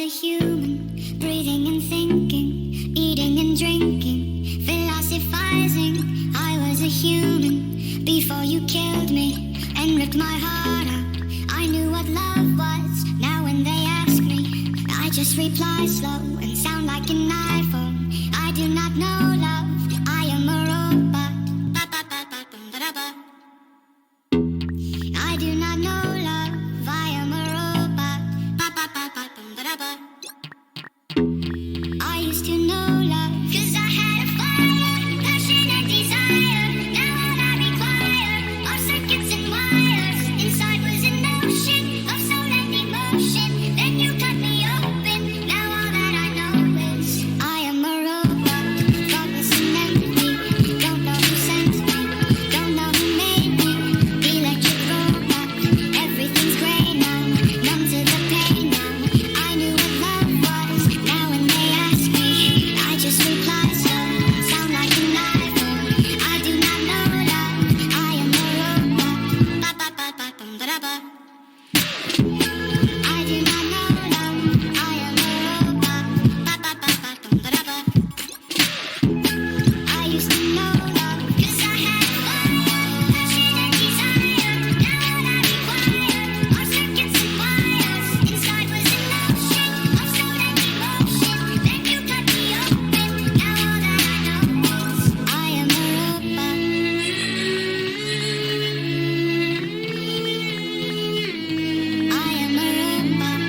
a human, breathing and thinking, eating and drinking, philosophizing. I was a human before you killed me and ripped my heart out. I knew what love was. Now when they ask me, I just reply slow and sound like an iPhone. I do not know love. I am a robot. I do not know love. I am a robot. I used to know love, 'cause I had a fire, passion and desire. Now all I require are circuits and wires. Inside was an ocean of soul and emotion. Then you cut me open. Now all that I know is I am a robot, thoughtless and empty. Don't know who sent me, don't know who made me. Electric robot, everything's gray now, numb to the pain now. I knew what love was. Now when they ask me, I just reply slow, sound like an iPhone. I do not know love. I am a robot. I do not know love. I am a robot. I used to know love, 'cause I had fire, passion and desire. Now all I require are circuits and wires. Inside was an ocean of soul and emotion. Then you cut me open. Now all that I know is I am a robot. I am a robot.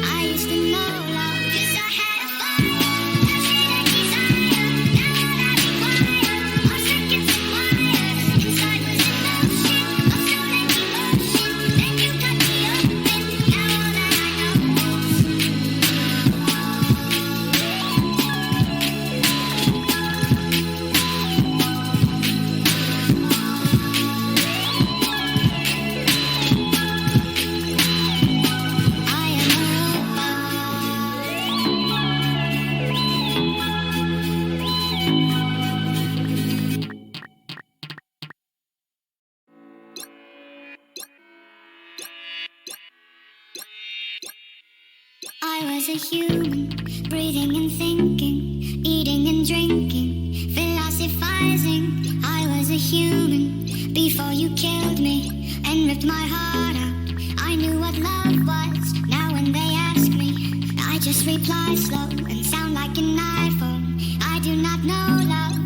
I used to know love, 'cause I had a fire, passion and desire. Now all I require are circuits and wires. Inside was an ocean of soul and emotion. Then you cut me open. Now all that I know I am a robot. I was a human, breathing and thinking, eating and drinking, philosophizing. I was a human before you killed me and ripped my heart out. I knew what love was. Now when they ask me, I just reply slow and sound like an iPhone. I do not know love.